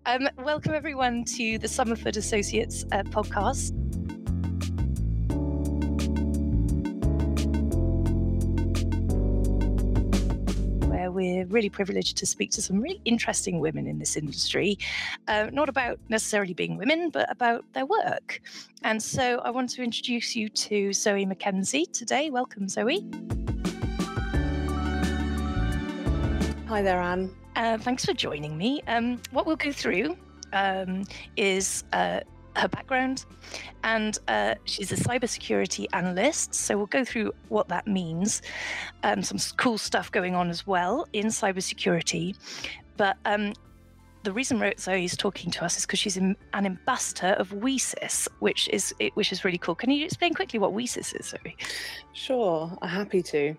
Welcome everyone to the Somerford Associates podcast. Where we're really privileged to speak to some really interesting women in this industry, not about necessarily being women, but about their work. And so I want to introduce you to Zoe Mackenzie today. Welcome, Zoe. Hi there, Anne. Thanks for joining me. What we'll go through is her background, and she's a cybersecurity analyst. So we'll go through what that means, some cool stuff going on as well in cybersecurity. But the reason Zoe is talking to us is because she's an ambassador of WiCyS, which is really cool. Can you explain quickly what WiCyS is, Zoe? Sure, I'm happy to.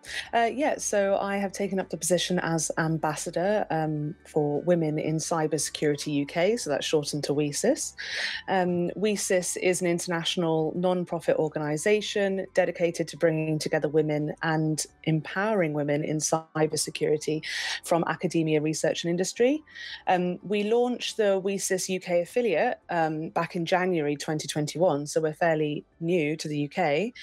So I have taken up the position as ambassador for women in cybersecurity UK, so that's shortened to WiCyS. WiCyS is an international non-profit organisation dedicated to bringing together women and empowering women in cybersecurity from academia, research and industry. We launched the WiCyS UK affiliate back in January 2021, so we're fairly new to the UK.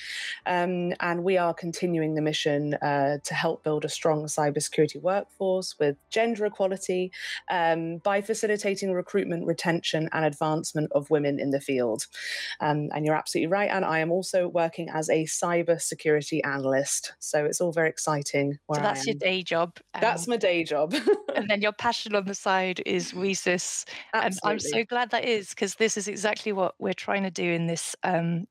And we are continuing the mission to help build a strong cybersecurity workforce with gender equality by facilitating recruitment, retention and advancement of women in the field. And you're absolutely right. And I am also working as a cybersecurity analyst. So it's all very exciting. So that's your day job. That's my day job. And then your passion on the side is WiCyS. And I'm so glad that is, because this is exactly what we're trying to do in this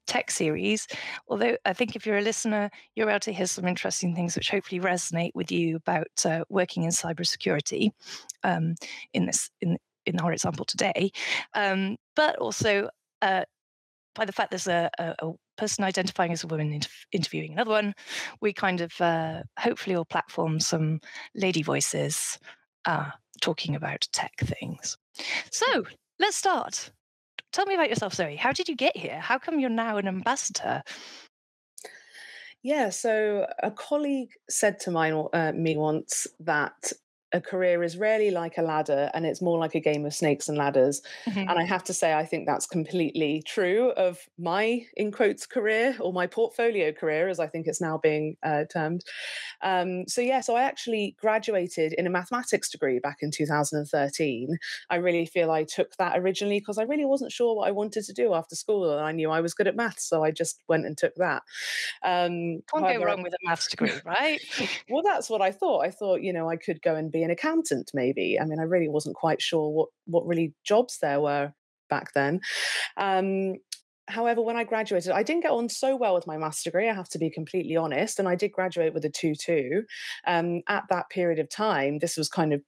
tech series. Although I think if you're a listener, you're able to hear some interesting things which hopefully resonate with you about working in cybersecurity in our example today. But also by the fact there's a person identifying as a woman interviewing another one, we kind of hopefully will platform some lady voices talking about tech things. So let's start. Tell me about yourself, Zoe. How did you get here? How come you're now an ambassador? Yeah, so a colleague said to me once that a career is rarely like a ladder and it's more like a game of snakes and ladders. Mm-hmm. And I have to say, I think that's completely true of my, in quotes, career, or my portfolio career, as I think it's now being termed. So I actually graduated in a mathematics degree back in 2013. I really feel I took that originally because I really wasn't sure what I wanted to do after school, and I knew I was good at maths, so I just went and took that. Can't go wrong with a maths degree, right? Well, that's what I thought. I thought, I could go and be an accountant, maybe. I mean, I really wasn't quite sure what really jobs there were back then. However, when I graduated, I didn't get on so well with my maths degree, I have to be completely honest, and I did graduate with a 2-2. At that period of time, this was kind of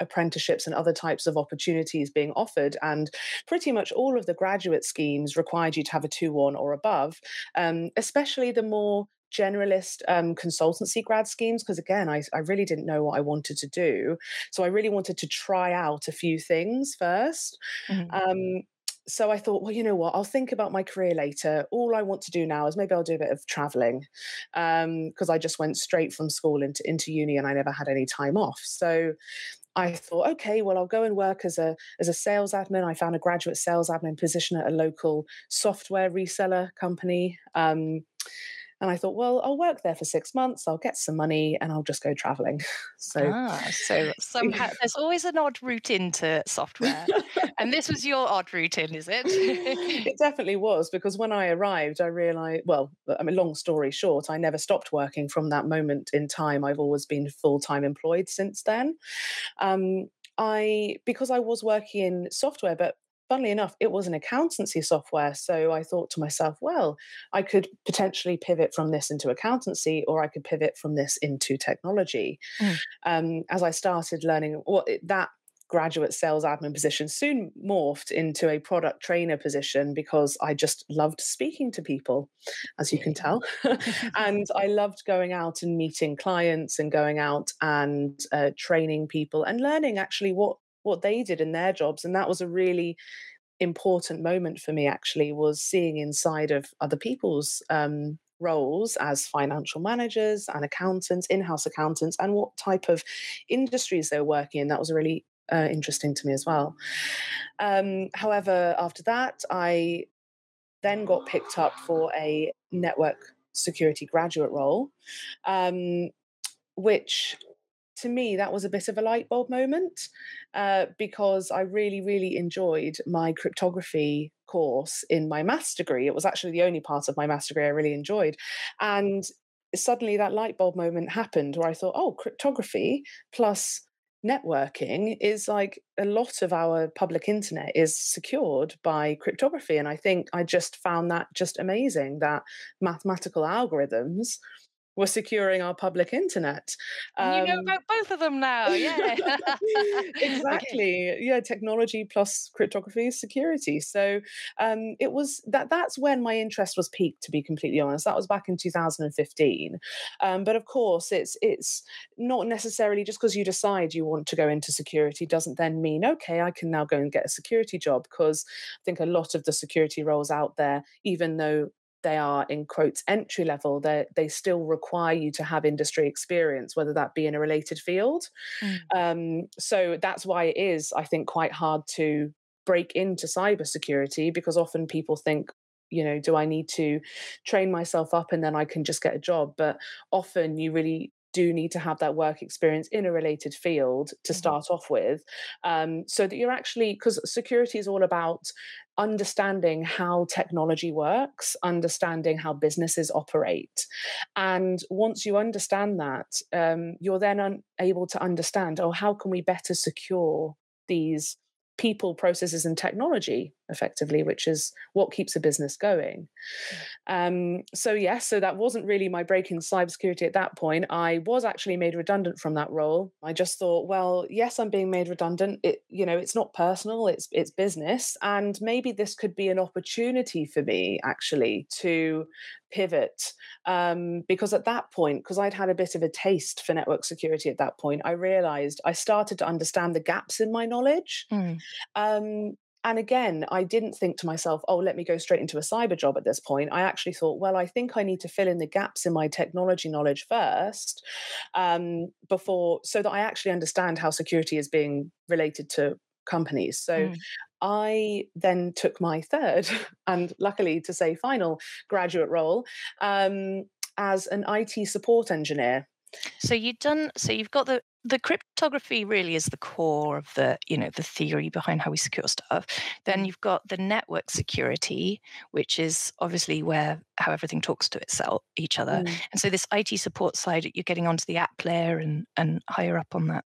apprenticeships and other types of opportunities being offered, and pretty much all of the graduate schemes required you to have a 2-1 or above, especially the more generalist consultancy grad schemes, because again, I really didn't know what I wanted to do. So I really wanted to try out a few things first. Mm-hmm. So I thought, well, you know what, I'll think about my career later. All I want to do now is maybe I'll do a bit of traveling, because I just went straight from school into uni and I never had any time off. So I thought, okay, well, I'll go and work as a sales admin. I found a graduate sales admin position at a local software reseller company. And I thought, well, I'll work there for 6 months, I'll get some money, and I'll just go traveling. So somehow there's always an odd route into software. And this was your odd route in, is it? It definitely was, because when I arrived, I realised, long story short, I never stopped working from that moment in time. I've always been full-time employed since then. Because I was working in software, but funnily enough, it was an accountancy software. So I thought to myself, well, I could potentially pivot from this into accountancy, or I could pivot from this into technology. As I started learning, that graduate sales admin position soon morphed into a product trainer position, because I just loved speaking to people, as you can tell. And I loved going out and meeting clients and going out and training people and learning actually what they did in their jobs. And that was a really important moment for me, actually, was seeing inside of other people's roles as financial managers and accountants, in-house accountants, and what type of industries they were working in. That was a really interesting to me as well. However, after that, I then got picked up for a network security graduate role, which to me, that was a bit of a light bulb moment, because I really, really enjoyed my cryptography course in my maths degree. It was actually the only part of my maths degree I really enjoyed. And suddenly that light bulb moment happened where I thought, oh, cryptography plus networking is like a lot of our public internet is secured by cryptography. And I think I just found that just amazing that mathematical algorithms were securing our public internet. And you know about both of them now, yeah. Okay. Exactly. Yeah, technology plus cryptography security. So it was that's when my interest was peaked, to be completely honest. That was back in 2015. But of course, it's not necessarily just because you decide you want to go into security doesn't then mean, okay, I can now go and get a security job, because I think a lot of the security roles out there, even though they are in quotes entry level, they still require you to have industry experience, whether that be in a related field. So that's why it is, I think, quite hard to break into cybersecurity, because often people think, do I need to train myself up and then I can just get a job? But often you really do need to have that work experience in a related field to start off with, so that you're actually, because security is all about understanding how technology works, understanding how businesses operate. And once you understand that, you're then able to understand, oh, how can we better secure these people, processes, and technology effectively, which is what keeps a business going. So yes, so that wasn't really my break in cybersecurity at that point. I was actually made redundant from that role. I just thought, well, yes, I'm being made redundant. It's not personal, it's business. And maybe this could be an opportunity for me actually to pivot. Because at that point, because I'd had a bit of a taste for network security at that point, I realized I started to understand the gaps in my knowledge. And again, I didn't think to myself, oh, let me go straight into a cyber job at this point. I actually thought, well, I think I need to fill in the gaps in my technology knowledge first, before, so that I actually understand how security is being related to companies. So I then took my third and luckily to say final graduate role, as an IT support engineer. So you've got the cryptography really is the core of the theory behind how we secure stuff. Then you've got the network security, which is obviously how everything talks to each other. And so this IT support side, you're getting onto the app layer and higher up on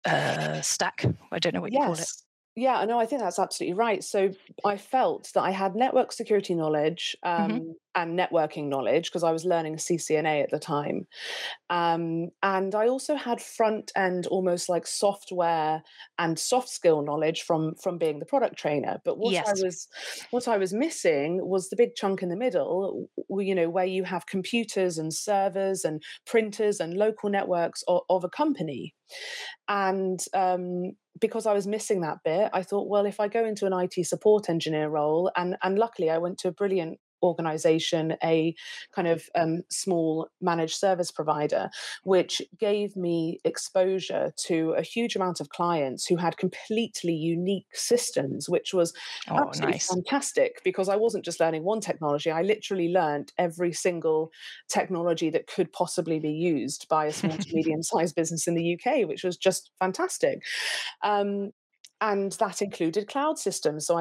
that stack. I don't know what you call it. Yeah, no, I think that's absolutely right. So I felt that I had network security knowledge, and networking knowledge, because I was learning CCNA at the time. And I also had front end, almost like software and soft skill knowledge from being the product trainer. But what I was missing was the big chunk in the middle, where you have computers and servers and printers and local networks of a company. And because I was missing that bit, I thought, well, if I go into an IT support engineer role, and luckily I went to a brilliant organization, a kind of small managed service provider, which gave me exposure to a huge amount of clients who had completely unique systems, which was absolutely fantastic, because I wasn't just learning one technology. I literally learned every single technology that could possibly be used by a small to medium-sized business in the UK, which was just fantastic. And that included cloud systems. So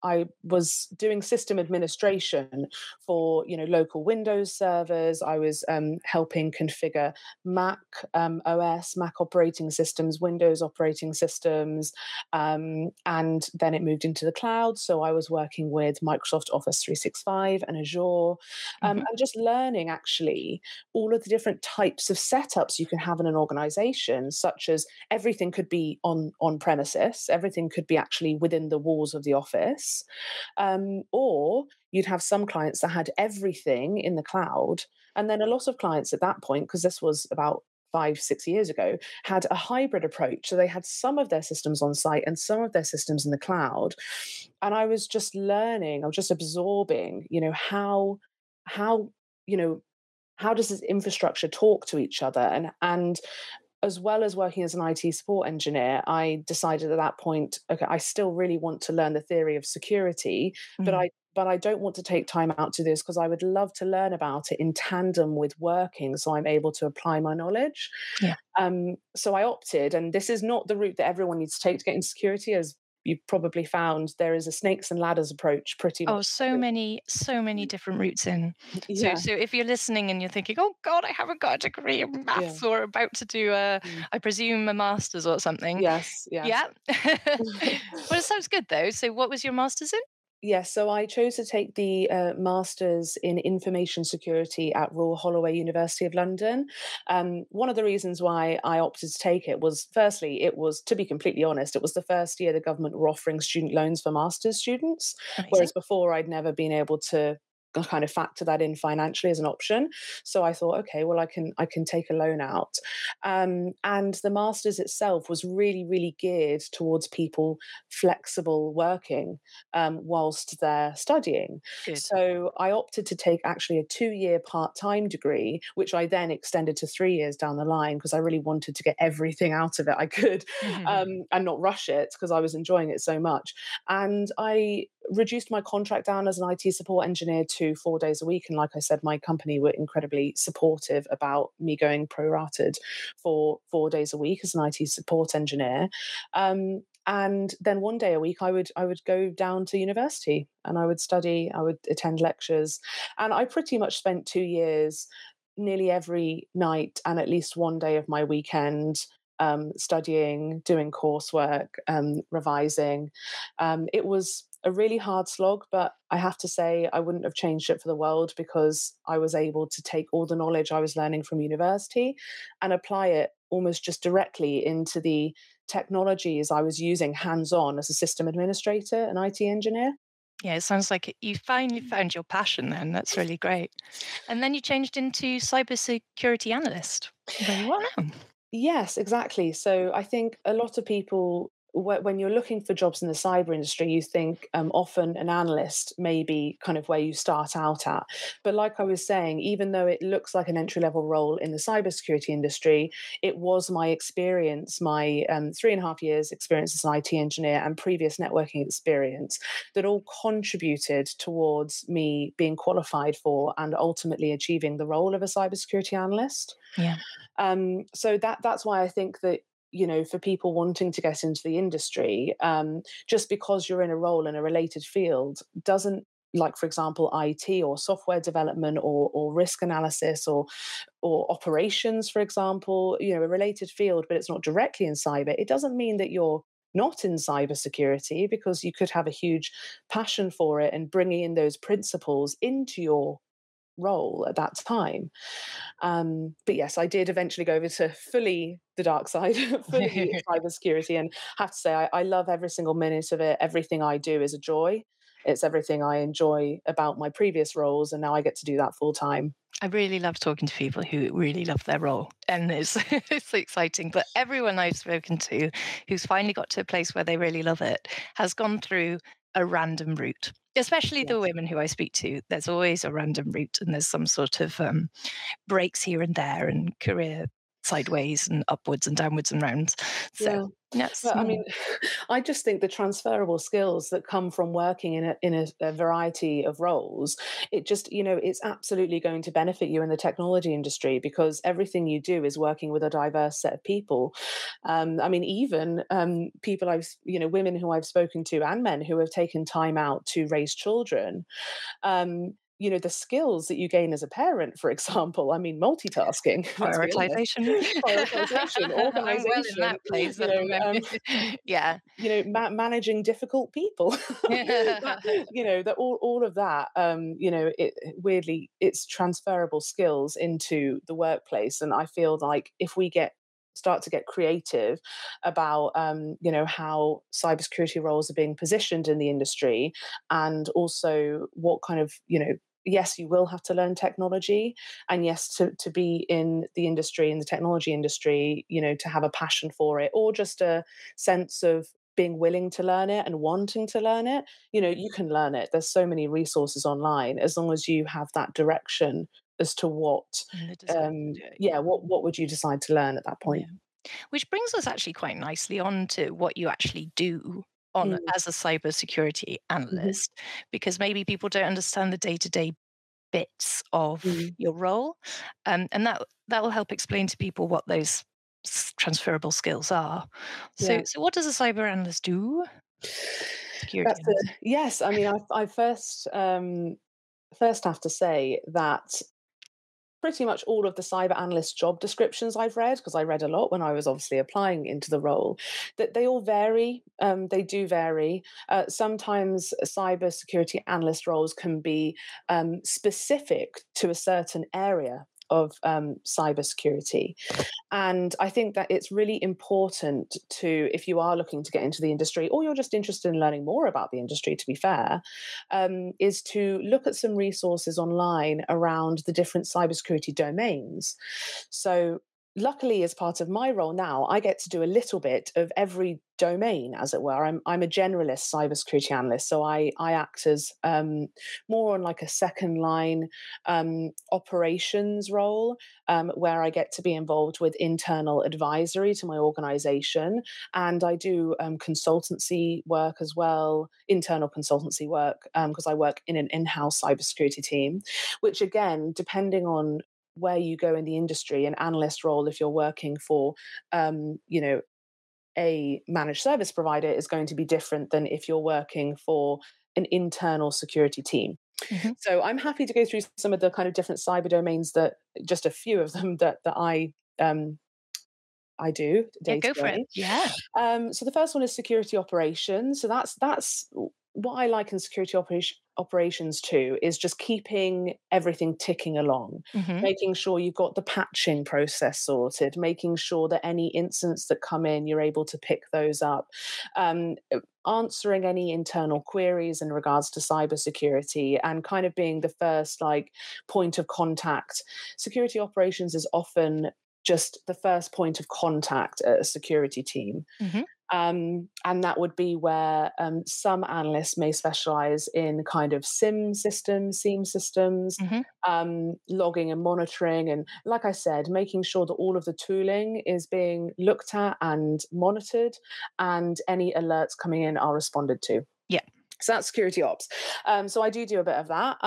I was doing system administration for local Windows servers. I was helping configure Mac OS, Mac operating systems, Windows operating systems, and then it moved into the cloud. So I was working with Microsoft Office 365 and Azure, and just learning actually all of the different types of setups you can have in an organization, such as everything could be on premises, everything could be actually within the walls of the office. Or you'd have some clients that had everything in the cloud. And then a lot of clients at that point, because this was about 5-6 years ago, had a hybrid approach. So they had some of their systems on site and some of their systems in the cloud. And I was just learning, I was just absorbing, how how does this infrastructure talk to each other? And as well as working as an IT support engineer, I decided at that point, okay, I still really want to learn the theory of security, but Mm. I don't want to take time out to this because I would love to learn about it in tandem with working, so I'm able to apply my knowledge. Yeah. So I opted, and this is not the route that everyone needs to take to get into security, as you've probably found. There is a snakes and ladders approach, pretty Oh, much. so many different routes in. So, Yeah, so if you're listening and you're tithinking, "Oh God, I haven't got a degree in yeah. maths or about to do a, Mm. I presume, a master's or something." Yes, yes. Yeah. Well, it sounds good though. So, what was your master's in? Yes, so I chose to take the Masters in Information Security at Royal Holloway, University of London. One of the reasons why I opted to take it was, firstly, it was, to be completely honest, it was the first year the government were offering student loans for master's students, Amazing. whereas before I'd never been able to kind of factor that in financially as an option. So I thought, okay, well, I can take a loan out. And the masters itself was really, really geared towards people flexible working whilst they're studying. Good. So I opted to take actually a 2-year part-time degree, which I then extended to 3 years down the line because I really wanted to get everything out of it I could, and not rush it because I was enjoying it so much. And I reduced my contract down as an IT support engineer to 4 days a week. And like I said, my company were incredibly supportive about me going prorated for 4 days a week as an IT support engineer. And then one day a week I would go down to university and I would study, I would attend lectures. And I pretty much spent 2 years nearly every night and at least one day of my weekend studying, doing coursework, revising. It was a really hard slog, but I have to say I wouldn't have changed it for the world because I was able to take all the knowledge I was learning from university and apply it almost just directly into the technologies I was using hands on as a system administrator and IT engineer. Yeah, it sounds like you finally found your passion then. That's really great. And then you changed into cybersecurity analyst, where you are now. Yes, exactly. So I think a lot of people, when you're looking for jobs in the cyber industry, you think often an analyst may be kind of where you start out at. But like I was saying, even though it looks like an entry level role in the cybersecurity industry, it was my experience, my 3.5 years experience as an IT engineer and previous networking experience that all contributed towards me being qualified for and ultimately achieving the role of a cybersecurity analyst. Yeah. So that's why I think that, for people wanting to get into the industry, just because you're in a role in a related field doesn't, like for example IT or software development or risk analysis or operations, for example, a related field, but it's not directly in cyber. It doesn't mean that you're not in cybersecurity because you could have a huge passion for it and bringing in those principles into your role at that time. But yes, I did eventually go over to fully the dark side, fully cybersecurity, and have to say I love every single minute of it. Everything I do is a joy. It's everything I enjoy about my previous roles, and now I get to do that full time. I really love talking to people who really love their role, and it's it's exciting. But everyone I've spoken to who's finally got to a place where they really love it has gone through a random route. Especially the Yes. women who I speak to, there's always a random route, and there's some sort of breaks here and there, and career sideways and upwards and downwards and rounds. So Yeah. yes, But I yeah. mean, I just think the transferable skills that come from working in a variety of roles, it just, it's absolutely going to benefit you in the technology industry because everything you do is working with a diverse set of people. I mean, even people women who I've spoken to and men who have taken time out to raise children. The skills that you gain as a parent, for example, I mean, multitasking, let's be honest, Prioritization. prioritization, I'm well in organization, that place at the moment. Yeah. managing difficult people, that all of that, weirdly, it's transferable skills into the workplace. And I feel like if we start to get creative about how cybersecurity roles are being positioned in the industry and also what kind of yes, you will have to learn technology, and yes, to be in the industry, in the technology industry, to have a passion for it or just a sense of being willing to learn it and wanting to learn it. You can learn it. There's so many resources online as long as you have that direction as to what And the desire to do it. what would you decide to learn at that Yeah. point. Which brings us actually quite nicely on to what you actually do on Mm, as a cybersecurity mhm, analyst, because maybe people don't understand the day-to-day bits of mm, your role, and that will help explain to people what those transferable skills are. So, yeah. so what does a cyber analyst do? Security That's analyst. yes. I mean, I first have to say that pretty much all of the cyber analyst job descriptions I've read, because I read a lot when I was obviously applying into the role, that they all vary. They do vary. Sometimes cyber security analyst roles can be specific to a certain area of cybersecurity. And I think that it's really important to, if you are looking to get into the industry or you're just interested in learning more about the industry, to be fair, is to look at some resources online around the different cybersecurity domains. So, luckily, as part of my role now, I get to do a little bit of every domain, as it were. I'm a generalist cybersecurity analyst, so I act as more on like a second line operations role, where I get to be involved with internal advisory to my organization. And I do consultancy work as well, internal consultancy work, because I work in an in house cybersecurity team, which, again, depending on where you go in the industry, an analyst role, if you're working for, you know, a managed service provider, is going to be different than if you're working for an internal security team. Mhm. So I'm happy to go through some of the kind of different cyber domains, that just a few of them that I do Yeah, day to go for it. day. Yeah. So the first one is security operations. So that's what I like in security operations too, is just keeping everything ticking along, Hmm. making sure you've got the patching process sorted, making sure that any incidents that come in, you're able to pick those up, answering any internal queries in regards to cybersecurity, and kind of being the first like point of contact. Security operations is often just the first point of contact at a security team. Hmm. And that would be where some analysts may specialize in kind of SIEM systems, Hmm. logging and monitoring. And like I said, making sure that all of the tooling is being looked at and monitored, and any alerts coming in are responded to. Yeah. So that's security ops. So I do a bit of that.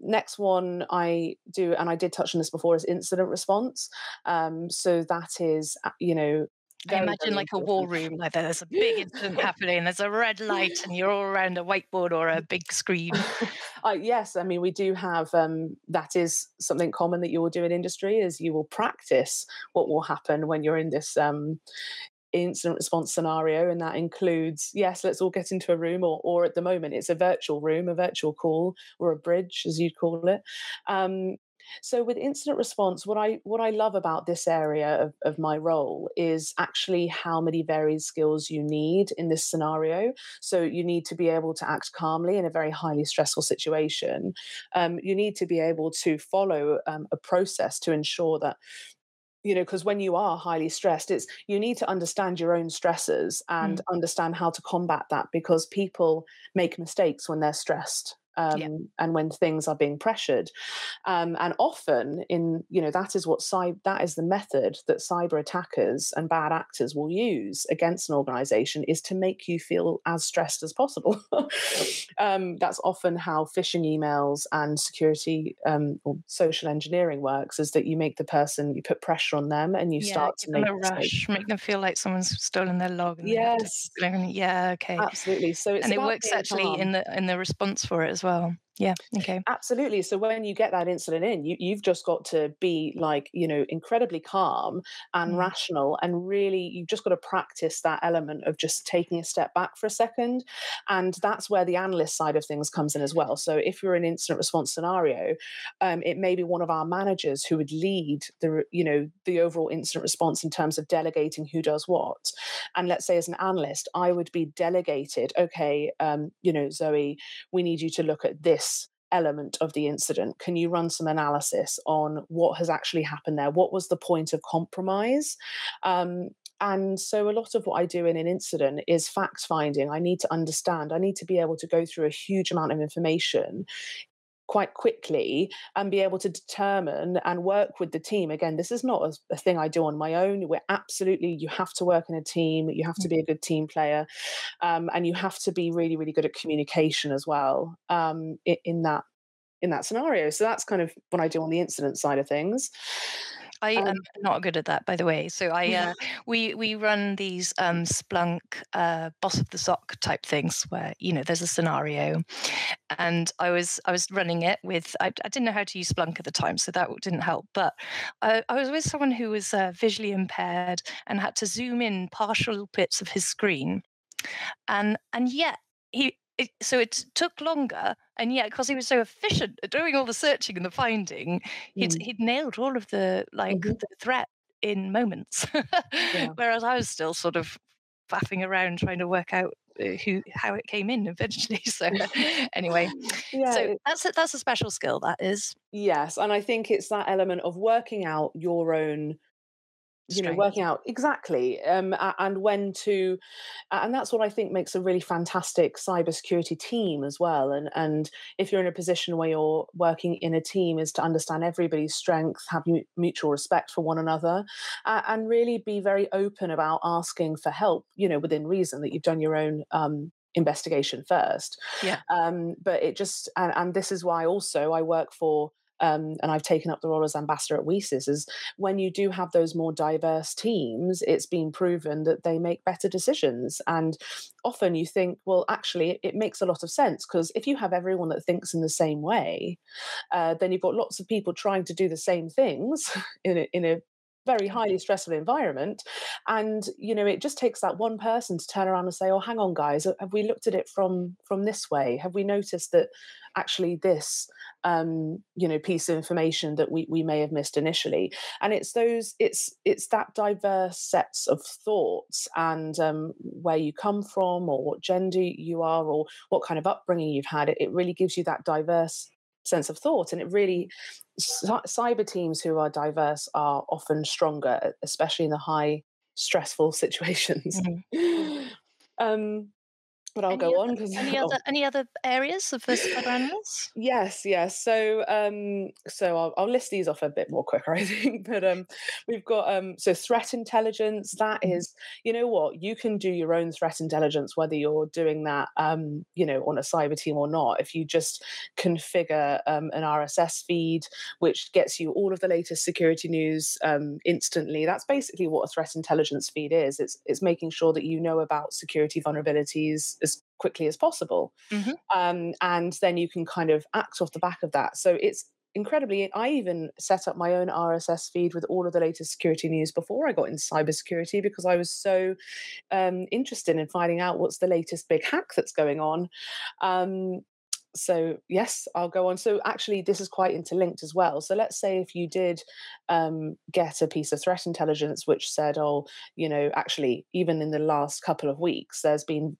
Next one I do, and I did touch on this before, is incident response. So that is, I very, imagine very like a war important. room, like there's a big incident happening, there's a red light, and you're all around a whiteboard or a big screen. Yes, I mean, we do have, that is something common that you will do in industry, is you will practice what will happen when you're in this incident response scenario. And that includes, yes, let's all get into a room, or at the moment it's a virtual room, a virtual call, or a bridge, as you'd call it. um, so with incident response, what I love about this area of my role is actually how many varied skills you need in this scenario. So you need to be able to act calmly in a very highly stressful situation. You need to be able to follow a process to ensure that, because when you are highly stressed, it's, you need to understand your own stresses and Mm. understand how to combat that, because people make mistakes when they're stressed, Yeah. and when things are being pressured. And often, that is that is the method that cyber attackers and bad actors will use against an organization, is to make you feel as stressed as possible. That's often how phishing emails and security, or social engineering works, is that you put pressure on them, and you Yeah, start to give them make a mistakes. rush, make them feel like someone's stolen their log and they have to Yes, yeah, okay. absolutely. So it's And it about works being actually calm. in the response for it as well. Yeah, okay. Absolutely. So when you get that incident in, you've just got to be like, incredibly calm and Mm. rational. And really, you've just got to practice that element of just taking a step back for a second. And that's where the analyst side of things comes in as well. So if you're in an incident response scenario, it may be one of our managers who would lead the overall incident response in terms of delegating who does what. And let's say, as an analyst, I would be delegated, okay, Zoe, we need you to look at this element of the incident. Can you run some analysis on what has actually happened there? What was the point of compromise? Um, and so a lot of what I do in an incident is fact finding. I need to understand, I need to be able to go through a huge amount of information quite quickly and be able to determine and work with the team. Again, this is not a thing I do on my own. You have to work in a team, you have to be a good team player, and you have to be really, really good at communication as well, in that scenario. So that's kind of what I do on the incident side of things. I am Um, not good at that, by the way. So we run these Splunk boss of the sock type things where there's a scenario, and I was running it with I didn't know how to use Splunk at the time, so that didn't help. But I was with someone who was visually impaired and had to zoom in partial bits of his screen, and yet so it took longer, and yet because he was so efficient at doing all the searching and the finding, mm, he'd nailed all of the mhm, the threat in moments, yeah. whereas I was still sort of faffing around trying to work out how it came in eventually. So anyway, Yeah, so that's a special skill, that is. yes, and I think it's that element of working out your own, Strength. working out exactly, and when to, and that's what I think makes a really fantastic cybersecurity team as well. And if you're in a position where you're working in a team, is to understand everybody's strengths, have mutual respect for one another, and really be very open about asking for help, within reason, that you've done your own investigation first. Yeah. But it just, and this is why also I work for, and I've taken up the role as ambassador at WiCyS, is when you do have those more diverse teams, it's been proven that they make better decisions. And often you think, well, actually, it makes a lot of sense, because if you have everyone that thinks in the same way, then you've got lots of people trying to do the same things in a very highly stressful environment. And it just takes that one person to turn around and say, oh, hang on, guys, have we looked at it from this way? Have we noticed that actually this piece of information that we may have missed initially? And it's that diverse sets of thoughts, and where you come from, or what gender you are, or what kind of upbringing you've had, it really gives you that diverse sense of thought. And it really, cyber teams who are diverse are often stronger, especially in the high stressful situations. Mhm. um but I'll Any go other on because any other any other areas of the cyber analysts? yes, yes. So I'll list these off a bit more quicker, I think. But we've got so threat intelligence. That Mhm. is, you know what, you can do your own threat intelligence, whether you're doing that, on a cyber team or not. If you just configure an RSS feed, which gets you all of the latest security news instantly, that's basically what a threat intelligence feed is. It's making sure that you know about security vulnerabilities as quickly as possible, Mhm. and then you can kind of act off the back of that. So it's incredibly. I even set up my own RSS feed with all of the latest security news before I got into cybersecurity, because I was so interested in finding out what's the latest big hack that's going on. Um, so yes, I'll go on. So actually, this is quite interlinked as well. So let's say if you did get a piece of threat intelligence which said, oh, actually, even in the last couple of weeks, there's been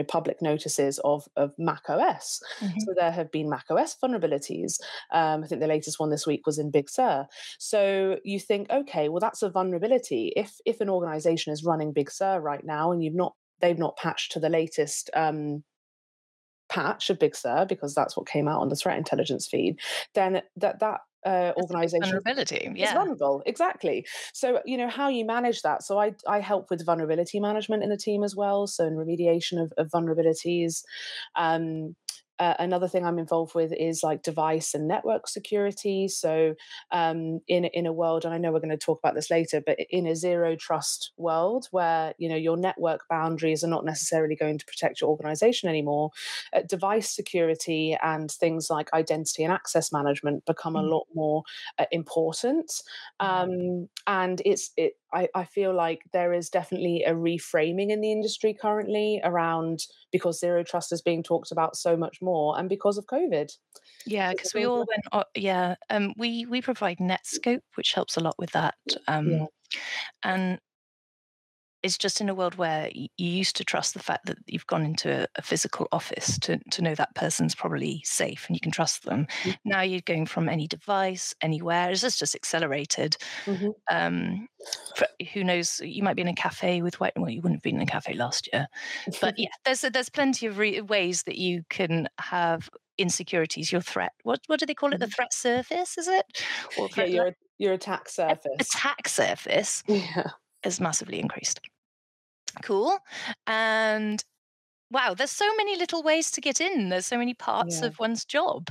public notices of Mac OS. Mhm. So there have been Mac OS vulnerabilities. I think the latest one this week was in Big Sur. So you think, okay, well, that's a vulnerability. If an organization is running Big Sur right now and they've not patched to the latest patch of Big Sur, because that's what came out on the threat intelligence feed, then that That's a big organization vulnerability, is yeah. vulnerable. Exactly. So how you manage that. So I help with vulnerability management in the team as well, so in remediation of vulnerabilities. um, Another thing I'm involved with is like device and network security. So in a world, and I know we're going to talk about this later, but in a zero trust world where your network boundaries are not necessarily going to protect your organization anymore, device security and things like identity and access management become a Mhm. lot more important. Yeah. And I feel like there is definitely a reframing in the industry currently around, because zero trust is being talked about so much more, and because of COVID. Yeah, Because because we everyone's all looking. went yeah, we provide Netscope, which helps a lot with that, Yeah. and it's just in a world where you used to trust the fact that you've gone into a physical office to know that person's probably safe and you can trust them. Now you're going from any device, anywhere. It's just accelerated. Mhm. For, who knows? You might be in a cafe with white. Well, you wouldn't have been in a cafe last year, but yeah, there's plenty of ways that you can have insecurities. Your threat. What do they call it? The Mhm. threat surface, is it? Or Yeah, threat your attack surface. attack surface Yeah. has massively increased. Cool. And wow, there's so many little ways to get in. There's so many parts Yeah. of one's job.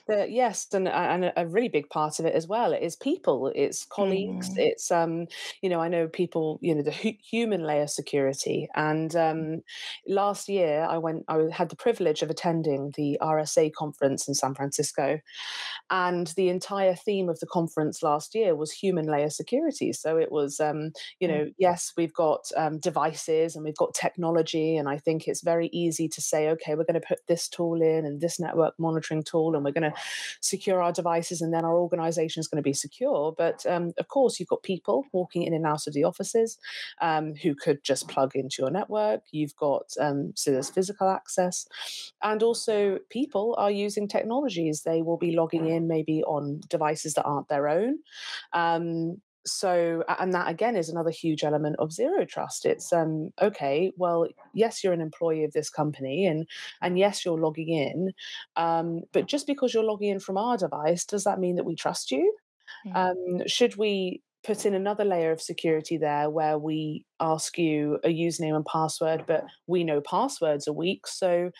Yes, and a really big part of it as well is people, it's colleagues, Mm, it's I know people, the human layer security. And last year, I had the privilege of attending the RSA conference in San Francisco, and the entire theme of the conference last year was human layer security. So it was, mm. yes, we've got devices and we've got technology, and I think it's very easy to say, okay, we're going to put this tool in and this network monitoring tool, and we're going to secure our devices, and then our organization is going to be secure. But of course, you've got people walking in and out of the offices who could just plug into your network. You've got, so there's physical access. And also, people are using technologies. They will be logging in maybe on devices that aren't their own. And that again is another huge element of zero trust. It's okay, well, yes, you're an employee of this company, and yes, you're logging in, but just because you're logging in from our device, does that mean that we trust you? Mm. Should we put in another layer of security there where we ask you a username and password, but we know passwords are weak? So,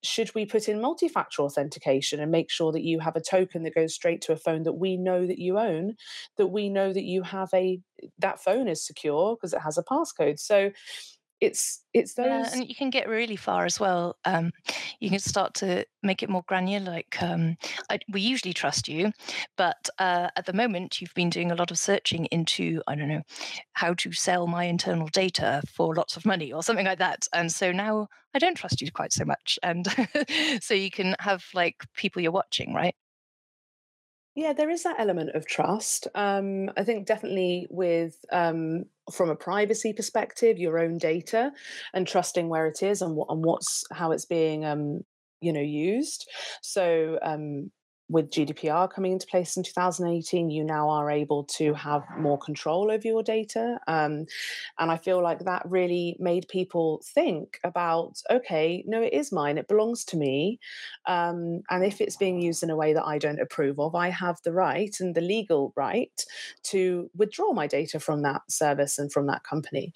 should we put in multi factor authentication and make sure that you have a token that goes straight to a phone that we know that you own, that we know that you have that phone is secure because it has a passcode? So, it's Yeah, those. and you can get really far as well. You can start to make it more granular. Like, we usually trust you, but at the moment, you've been doing a lot of searching into, I don't know, how to sell my internal data for lots of money or something like that. And so now I don't trust you quite so much. And so you can have like people you're watching, right? Yeah, there is that element of trust. I think definitely with from a privacy perspective, your own data and trusting where it is and what's how it's being used. So with GDPR coming into place in 2018, you now are able to have more control over your data. And I feel like that really made people think about, okay, no, it is mine, it belongs to me. And if it's being used in a way that I don't approve of, I have the right and the legal right to withdraw my data from that service and from that company.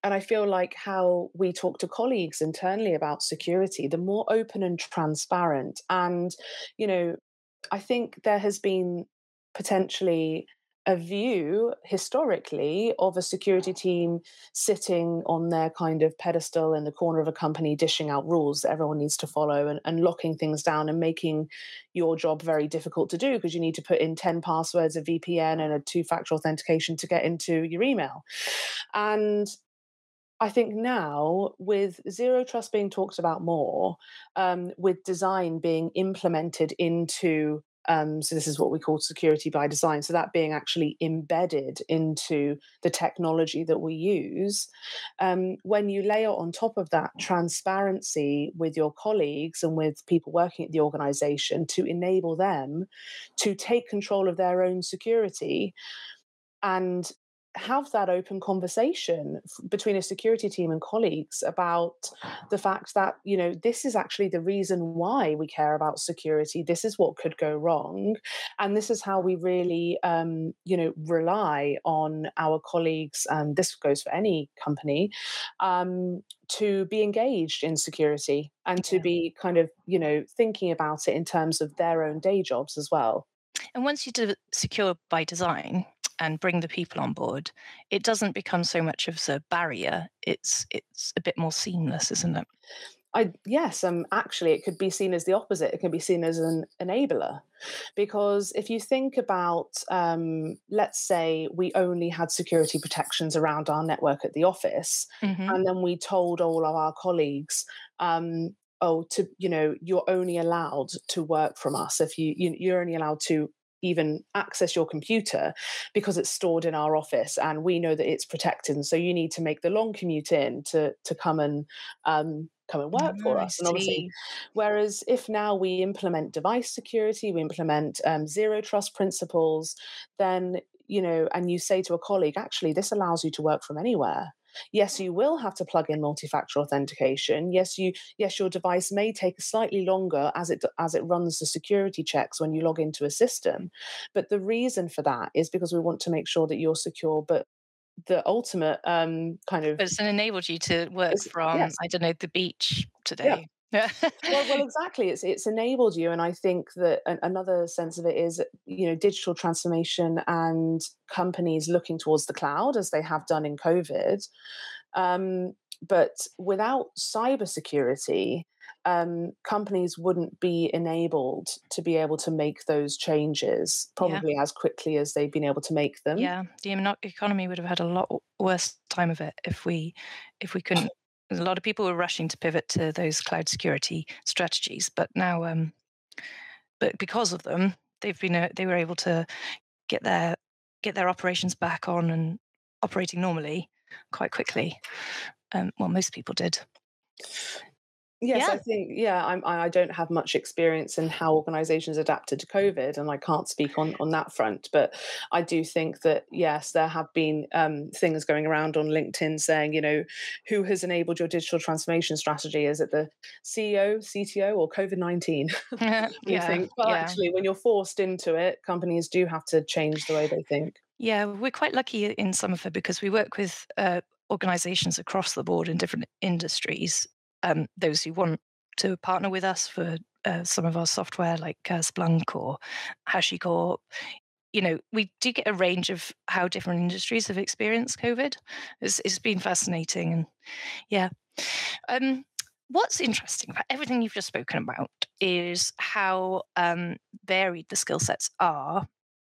And I feel like how we talk to colleagues internally about security, the more open and transparent. And, you know, I think there has been potentially a view historically of a security team sitting on their kind of pedestal in the corner of a company, dishing out rules that everyone needs to follow, and locking things down and making your job very difficult to do because you need to put in 10 passwords, a VPN, and a two-factor authentication to get into your email. And I think now, with zero trust being talked about more, with design being implemented into, so this is what we call security by design, so that being actually embedded into the technology that we use, when you layer on top of that transparency with your colleagues and with people working at the organization to enable them to take control of their own security and have that open conversation between a security team and colleagues about the fact that this is actually the reason why we care about security, this is what could go wrong, and this is how we really rely on our colleagues, and this goes for any company, to be engaged in security and to Yeah. be kind of thinking about it in terms of their own day jobs as well. And once you do secure by design and bring the people on board, it doesn't become so much of a barrier. It's a bit more seamless, isn't it? Yes, actually, it could be seen as the opposite. It can be seen as an enabler, because if you think about, let's say, we only had security protections around our network at the office, Hmm. and then we told all of our colleagues, oh, you're only allowed to work from us if you're only allowed to even access your computer because it's stored in our office and we know that it's protected. And so you need to make the long commute in to come and work for I us. And obviously, see. whereas if now we implement device security, we implement zero trust principles, then, and you say to a colleague, actually, this allows you to work from anywhere. Yes, you will have to plug in multi-factor authentication. Yes, your device may take slightly longer as it runs the security checks when you log into a system. But the reason for that is because we want to make sure that you're secure. But the ultimate kind of But it's enabled you to work from, yes, I don't know, the beach yeah. today. Well, exactly. It's enabled you, and I think that another sense of it is, digital transformation and companies looking towards the cloud as they have done in COVID. But without cybersecurity, companies wouldn't be enabled to be able to make those changes Yeah. probably as quickly as they've been able to make them. Yeah, the economy would have had a lot worse time of it if we couldn't. A lot of people were rushing to pivot to those cloud security strategies, but now, but because of them, they were able to get their operations back on and operating normally quite quickly. Well, most people did. Yes, Yeah. I think, I don't have much experience in how organizations adapted to COVID, and I can't speak on that front. But I do think that, yes, there have been things going around on LinkedIn saying, who has enabled your digital transformation strategy? Is it the CEO, CTO, or COVID-19? You Yeah, think, well, yeah. actually, when you're forced into it, companies do have to change the way they think. Yeah, we're quite lucky in Somerford because we work with organisations across the board in different industries. Those who want to partner with us for some of our software, like Splunk or HashiCorp, we do get a range of how different industries have experienced COVID. It's been fascinating, and yeah. What's interesting about everything you've just spoken about is how varied the skill sets are,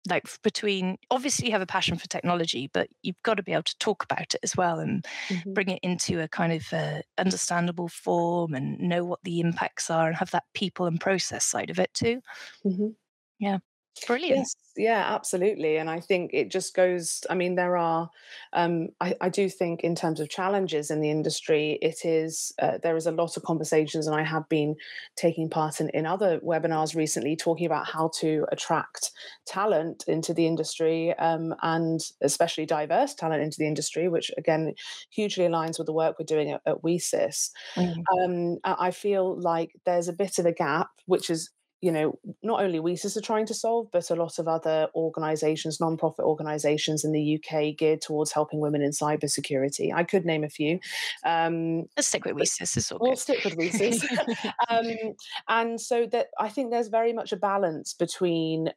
like between, obviously you have a passion for technology, but you've got to be able to talk about it as well and Mhm. bring it into a kind of understandable form and know what the impacts are and have that people and process side of it too. Mhm. Yeah, brilliant. Yes, yeah, absolutely. And I think it just goes, I mean, there are, I do think in terms of challenges in the industry, there is a lot of conversations, and I have been taking part in other webinars recently talking about how to attract talent into the industry, and especially diverse talent into the industry, which again, hugely aligns with the work we're doing at WiCyS. Mm. I feel like there's a bit of a gap, which is, not only WiCyS are trying to solve, but a lot of other organisations, non-profit organisations in the UK geared towards helping women in cybersecurity. I could name a few. Let's stick with But WiCyS, it's all we'll good. stick with WiCyS. um, and so that I think there's very much a balance between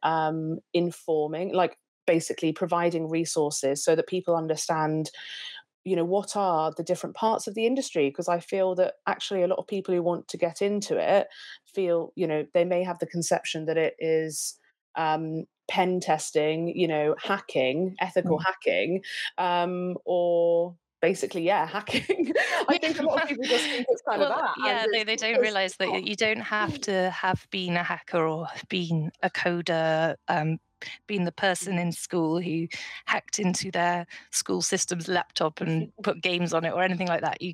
informing, like basically providing resources so that people understand what are the different parts of the industry, because I feel that actually a lot of people who want to get into it feel they may have the conception that it is pen testing, hacking, ethical Mm. hacking, or basically hacking. I think a lot of people just think it's kind of Well, that, and yeah, they don't it's realize that not. you don't have to have been a hacker or been a coder, been the person in school who hacked into their school system's laptop and put games on it or anything like that. Yeah.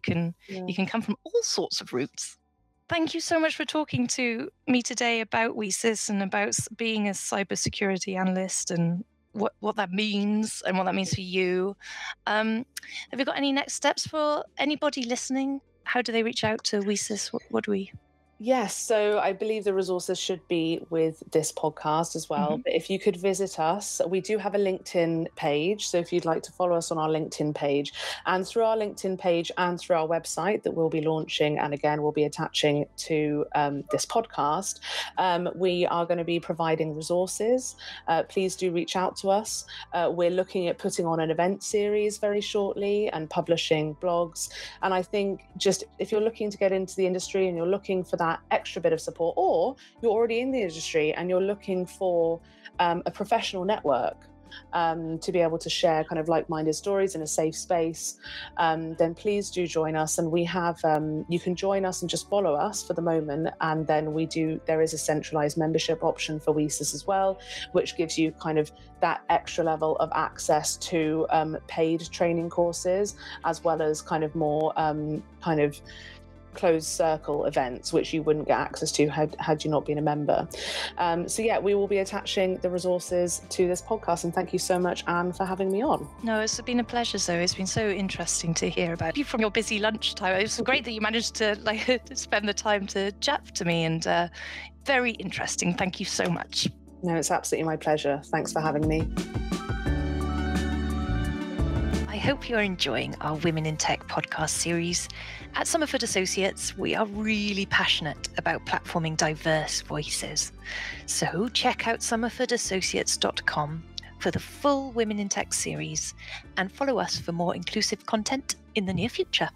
You can come from all sorts of routes. Thank you so much for talking to me today about WiCyS and about being a cybersecurity analyst and what that means and what that means for you. Have you got any next steps for anybody listening? How do they reach out to WiCyS? What do we? Yes, so I believe the resources should be with this podcast as well. Mhm. But if you could visit us, we do have a LinkedIn page. So if you'd like to follow us on our LinkedIn page, and through our LinkedIn page and through our website that we'll be launching, and again, we'll be attaching to this podcast, we are going to be providing resources. Please do reach out to us. We're looking at putting on an event series very shortly and publishing blogs. And I think just if you're looking to get into the industry and you're looking for that extra bit of support, or you're already in the industry and you're looking for a professional network, to be able to share kind of like-minded stories in a safe space, then please do join us. And we have, you can join us and just follow us for the moment. And then there is a centralized membership option for WiCyS as well, which gives you kind of that extra level of access to paid training courses, as well as kind of more kind of closed circle events, which you wouldn't get access to had you not been a member. So yeah, we will be attaching the resources to this podcast. And thank you so much, Anne, for having me on. No, it's been a pleasure, Zoe. It's been so interesting to hear about you from your busy lunchtime. It was great that you managed to spend the time to chat to me, and very interesting. Thank you so much. No, it's absolutely my pleasure. Thanks for having me. I hope you're enjoying our Women in Tech podcast series. At Somerford Associates, we are really passionate about platforming diverse voices. So check out somerfordassociates.com for the full Women in Tech series, and follow us for more inclusive content in the near future.